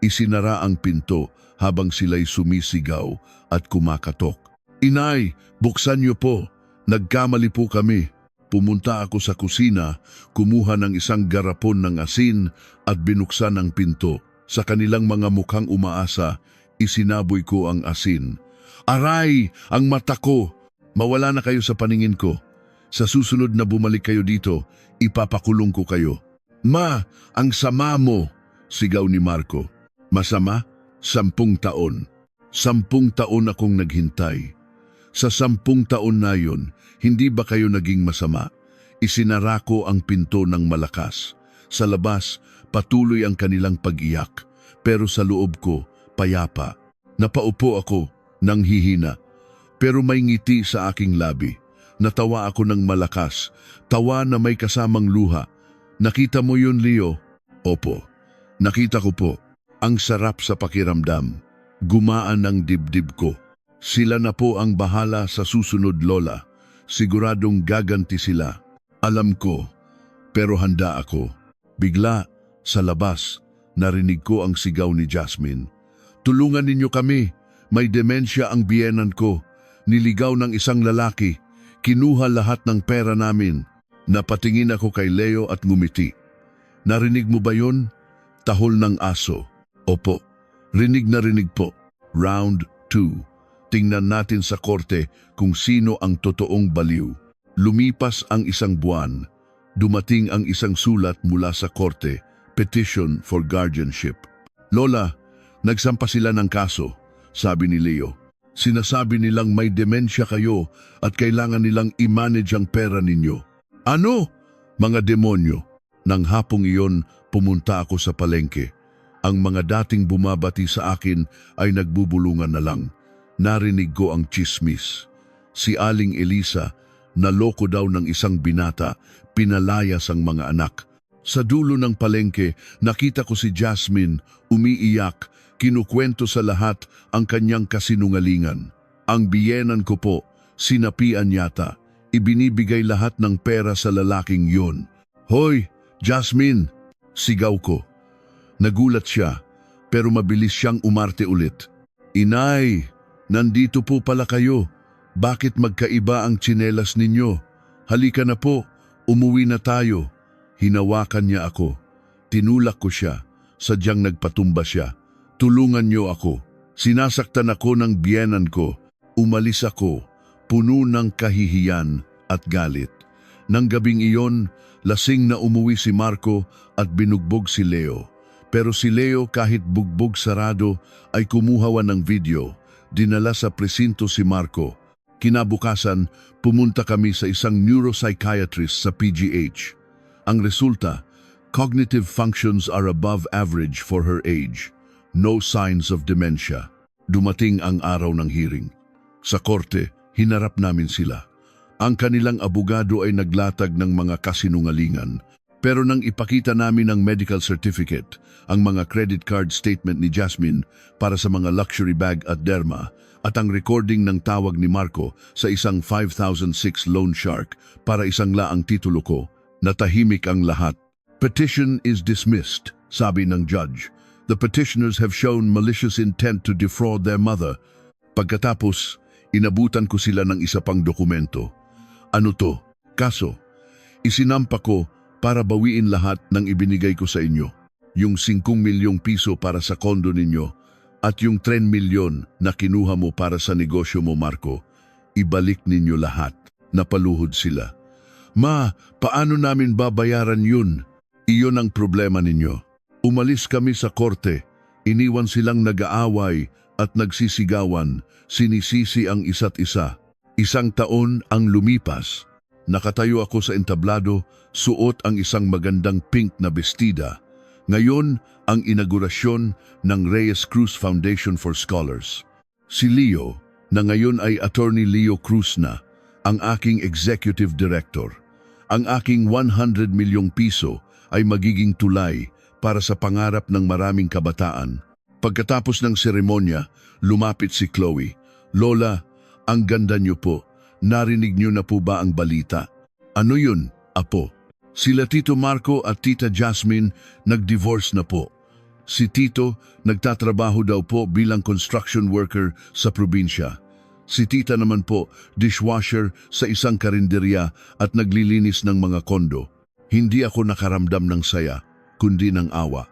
Isinara ang pinto habang sila'y sumisigaw at kumakatok. Inay, buksan niyo po. Nagkamali po kami. Pumunta ako sa kusina, kumuha ng isang garapon ng asin at binuksan ang pinto. Sa kanilang mga mukhang umaasa, isinaboy ko ang asin. Aray, ang mata ko! Mawala na kayo sa paningin ko. Sa susunod na bumalik kayo dito, ipapakulong ko kayo. Ma, ang sama mo! Sigaw ni Marco. Masama? 10 taon. 10 taon akong naghintay. Sa 10 taon na yon, hindi ba kayo naging masama? Isinara ko ang pinto ng malakas. Sa labas, patuloy ang kanilang pag-iyak. Pero sa loob ko, payapa. Napaupo ako, nang hihina. Pero may ngiti sa aking labi. Natawa ako ng malakas. Tawa na may kasamang luha. Nakita mo yun, Leo? Opo. Nakita ko po. Ang sarap sa pakiramdam. Gumaan ang dibdib ko. Sila na po ang bahala sa susunod, Lola. Siguradong gaganti sila. Alam ko, pero handa ako. Bigla, sa labas, narinig ko ang sigaw ni Jasmine. Tulungan ninyo kami. May demensya ang biyenan ko. Niligaw ng isang lalaki. Kinuha lahat ng pera namin. Napatingin ako kay Leo at ngumiti. Narinig mo ba yun? Tahol ng aso. Opo. Rinig na rinig po. Round 2. Tingnan natin sa korte kung sino ang totoong baliw. Lumipas ang 1 buwan. Dumating ang isang sulat mula sa korte, Petition for Guardianship. Lola, nagsampa sila ng kaso, sabi ni Leo. Sinasabi nilang may demensya kayo at kailangan nilang i-manage ang pera ninyo. Ano? Mga demonyo. Nang hapong iyon, pumunta ako sa palengke. Ang mga dating bumabati sa akin ay nagbubulungan na lang. Narinig ko ang chismis. Si Aling Elisa, naloko daw ng isang binata, pinalayas ang mga anak. Sa dulo ng palengke, nakita ko si Jasmine, umiiyak, kinukwento sa lahat ang kanyang kasinungalingan. Ang biyenan ko po, sinapian yata, ibinibigay lahat ng pera sa lalaking yon. Hoy, Jasmine! Sigaw ko. Nagulat siya, pero mabilis siyang umarte ulit. Inay! Nandito po pala kayo. Bakit magkaiba ang tsinelas ninyo? Halika na po, umuwi na tayo. Hinawakan niya ako. Tinulak ko siya. Sadyang nagpatumba siya. Tulungan niyo ako. Sinasaktan ako ng biyenan ko. Umalis ako, puno ng kahihiyan at galit. Nang gabing iyon, lasing na umuwi si Marco at binugbog si Leo. Pero si Leo kahit bugbog sarado ay kumuha ng video. Dinala sa presinto si Marco. Kinabukasan, pumunta kami sa isang neuropsychiatrist sa PGH. Ang resulta, cognitive functions are above average for her age. No signs of dementia. Dumating ang araw ng hearing. Sa korte, hinarap namin sila. Ang kanilang abogado ay naglatag ng mga kasinungalingan. Pero nang ipakita namin ang medical certificate, ang mga credit card statement ni Jasmine para sa mga luxury bag at derma, at ang recording ng tawag ni Marco sa isang 5006 loan shark para isang laang titulo ko, natahimik ang lahat. Petition is dismissed, sabi ng judge. The petitioners have shown malicious intent to defraud their mother. Pagkatapos, inabutan ko sila ng isa pang dokumento. Ano to? Kaso, isinampa ko para bawiin lahat ng ibinigay ko sa inyo. Yung 5 milyong piso para sa kondo ninyo at yung 3 milyon na kinuha mo para sa negosyo mo, Marco. Ibalik ninyo lahat. Napaluhod sila. Ma, paano namin babayaran yun? Iyon ang problema ninyo. Umalis kami sa korte. Iniwan silang nag-aaway at nagsisigawan. Sinisisi ang isa't isa. 1 taon ang lumipas. Nakatayo ako sa entablado, suot ang isang magandang pink na bestida. Ngayon, ang inaugurasyon ng Reyes Cruz Foundation for Scholars. Si Leo, na ngayon ay Attorney Leo Cruz na, ang aking executive director. Ang aking 100 milyong piso ay magiging tulay para sa pangarap ng maraming kabataan. Pagkatapos ng seremonya, lumapit si Chloe. Lola, ang ganda niyo po. Narinig niyo na po ba ang balita? Ano yun, apo? Sila Tito Marco at Tita Jasmine nag-divorce na po. Si Tito nagtatrabaho daw po bilang construction worker sa probinsya. Si Tita naman po dishwasher sa isang karinderya at naglilinis ng mga kondo. Hindi ako nakaramdam ng saya, kundi ng awa.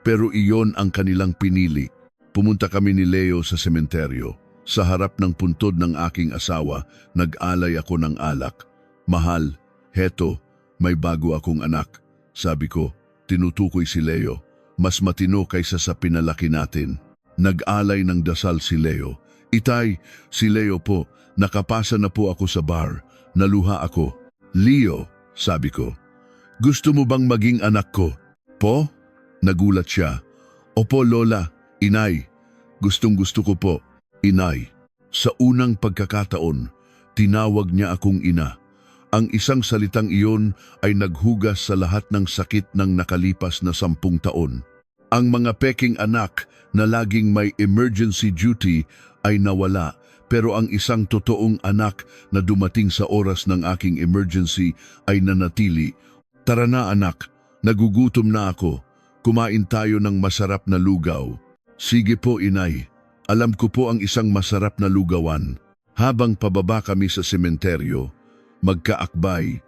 Pero iyon ang kanilang pinili. Pumunta kami ni Leo sa sementeryo. Sa harap ng puntod ng aking asawa, nag-alay ako ng alak. Mahal, heto, may bago akong anak. Sabi ko, tinutukoy si Leo. Mas matino kaysa sa pinalaki natin. Nag-alay ng dasal si Leo. Itay, si Leo po, nakapasa na po ako sa bar. Naluha ako. Leo, sabi ko, gusto mo bang maging anak ko? Po? Nagulat siya. Opo, Lola. Inay, gustong-gusto ko po. Inay, sa unang pagkakataon, tinawag niya akong ina. Ang isang salitang iyon ay naghugas sa lahat ng sakit ng nakalipas na 10 taon. Ang mga peking anak na laging may emergency duty ay nawala, pero ang isang totoong anak na dumating sa oras ng aking emergency ay nanatili. Tara na anak, nagugutom na ako. Kumain tayo ng masarap na lugaw. Sige po, inay. Alam ko po ang isang masarap na lugawan. Habang pababa kami sa sementeryo, magkaakbay,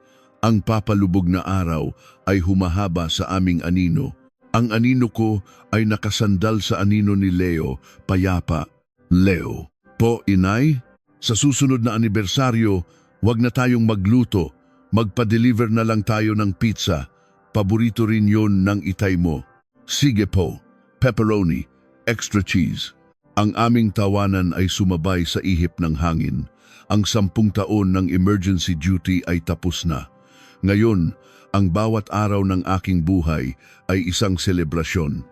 ang papalubog na araw ay humahaba sa aming anino. Ang anino ko ay nakasandal sa anino ni Leo, payapa. Leo, po inay, sa susunod na anibersaryo, wag na tayong magluto. Magpa-deliver na lang tayo ng pizza. Paborito rin yon ng itay mo. Sige po, pepperoni, extra cheese. Ang aming tawanan ay sumabay sa ihip ng hangin. Ang 10 taon ng emergency duty ay tapos na. Ngayon, ang bawat araw ng aking buhay ay isang selebrasyon.